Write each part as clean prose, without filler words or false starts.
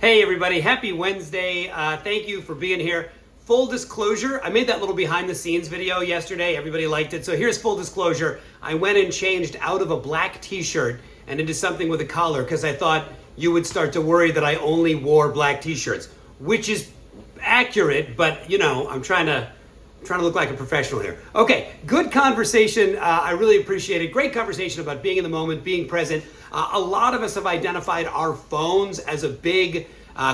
Hey everybody, happy Wednesday. Thank you for being here. Full disclosure, I made that little behind the scenes video yesterday. Everybody liked it. So here's full disclosure. I went and changed out of a black t-shirt and into something with a collar because I thought you would start to worry that I only wore black t-shirts, which is accurate, but you know, I'm trying to look like a professional here. Okay, good conversation. I really appreciate it. Great conversation about being in the moment, being present. A lot of us have identified our phones as a big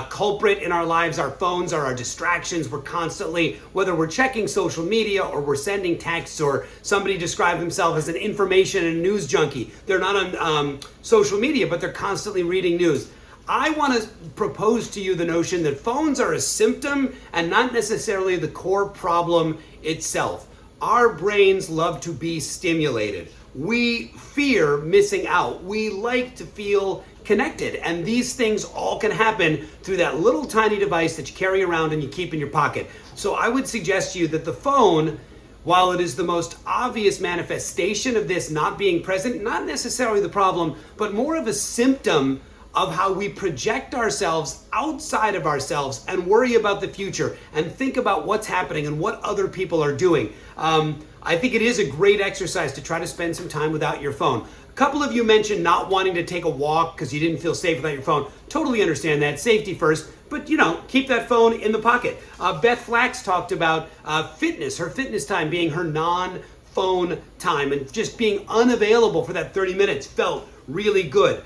culprit in our lives. Our phones are our distractions. We're constantly, whether we're checking social media or we're sending texts, or somebody described himself as an information and news junkie. They're not on social media, but they're constantly reading news. I want to propose to you the notion that phones are a symptom and not necessarily the core problem itself. Our brains love to be stimulated. We fear missing out. We like to feel connected. And these things all can happen through that little tiny device that you carry around and you keep in your pocket. So I would suggest to you that the phone, while it is the most obvious manifestation of this not being present, not necessarily the problem, but more of a symptom of how we project ourselves outside of ourselves and worry about the future and think about what's happening and what other people are doing. I think it is a great exercise to try to spend some time without your phone. A couple of you mentioned not wanting to take a walk because you didn't feel safe without your phone. Totally understand that. Safety first. But, you know, keep that phone in the pocket. Beth Flax talked about fitness, her fitness time being her non-phone time, and just being unavailable for that 30 minutes felt really good.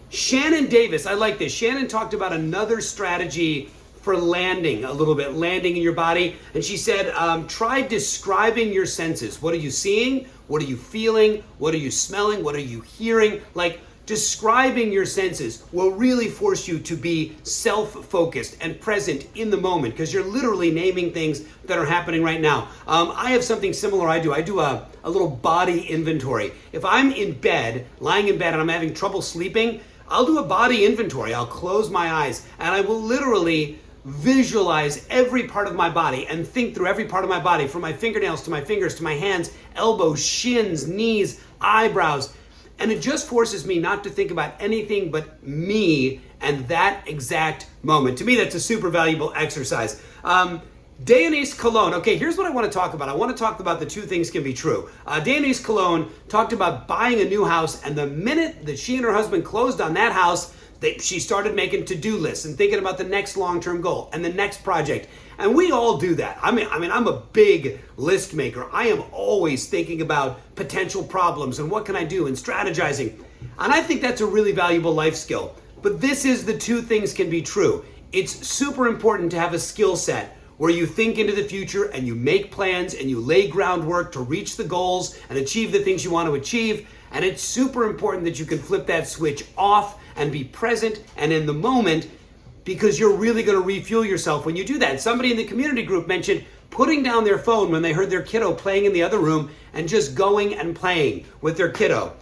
Shannon Davis, I like this. Shannon talked about another strategy for landing a little bit, landing in your body. And she said, try describing your senses. What are you seeing? What are you feeling? What are you smelling? What are you hearing? Like, describing your senses will really force you to be self-focused and present in the moment, because you're literally naming things that are happening right now. I have something similar I do. I do a little body inventory. If I'm in bed, lying in bed, and I'm having trouble sleeping, I'll do a body inventory. I'll close my eyes and I will literally visualize every part of my body and think through every part of my body, from my fingernails to my fingers to my hands, elbows, shins, knees, eyebrows. And it just forces me not to think about anything but me and that exact moment. To me, that's a super valuable exercise. Dayanise Cologne. Okay, here's what I want to talk about. I want to talk about the two things can be true. Dayanise Cologne talked about buying a new house, and the minute that she and her husband closed on that house, she started making to-do lists and thinking about the next long-term goal and the next project. And we all do that. I mean, I'm a big list maker. I am always thinking about potential problems and what can I do and strategizing. And I think that's a really valuable life skill. But this is the two things can be true. It's super important to have a skill set where you think into the future and you make plans and you lay groundwork to reach the goals and achieve the things you want to achieve. And it's super important that you can flip that switch off and be present and in the moment, because you're really going to refuel yourself when you do that. Somebody in the community group mentioned putting down their phone when they heard their kiddo playing in the other room and just going and playing with their kiddo.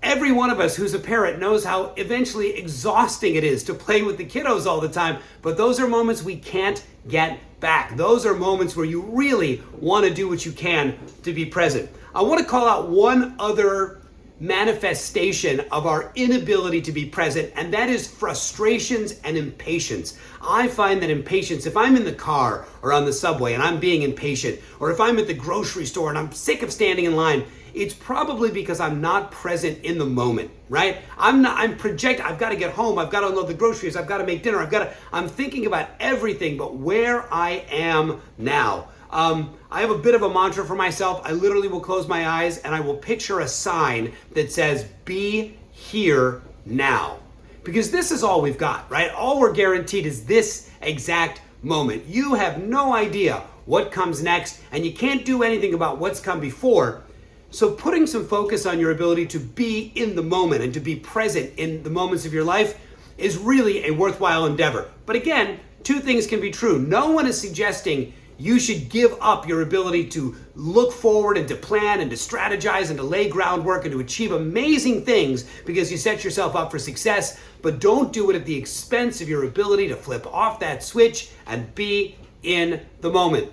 Every one of us who's a parent knows how eventually exhausting it is to play with the kiddos all the time, but those are moments we can't get back. Those are moments where you really want to do what you can to be present. I want to call out one other manifestation of our inability to be present, and that is frustrations and impatience. I find that impatience, if I'm in the car or on the subway and I'm being impatient, or if I'm at the grocery store and I'm sick of standing in line, it's probably because I'm not present in the moment, right? I've got to get home, I've got to unload the groceries, I've got to make dinner, I'm thinking about everything but where I am now. I have a bit of a mantra for myself. I literally will close my eyes and I will picture a sign that says, be here now. Because this is all we've got, right? All we're guaranteed is this exact moment. You have no idea what comes next, and you can't do anything about what's come before. So putting some focus on your ability to be in the moment and to be present in the moments of your life is really a worthwhile endeavor. But again, two things can be true. No one is suggesting you should give up your ability to look forward and to plan and to strategize and to lay groundwork and to achieve amazing things because you set yourself up for success, but don't do it at the expense of your ability to flip off that switch and be in the moment.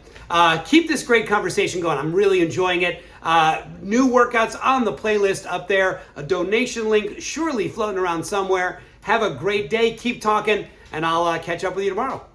Keep this great conversation going. I'm really enjoying it. New workouts on the playlist up there, a donation link surely floating around somewhere. Have a great day. Keep talking. and I'll catch up with you tomorrow.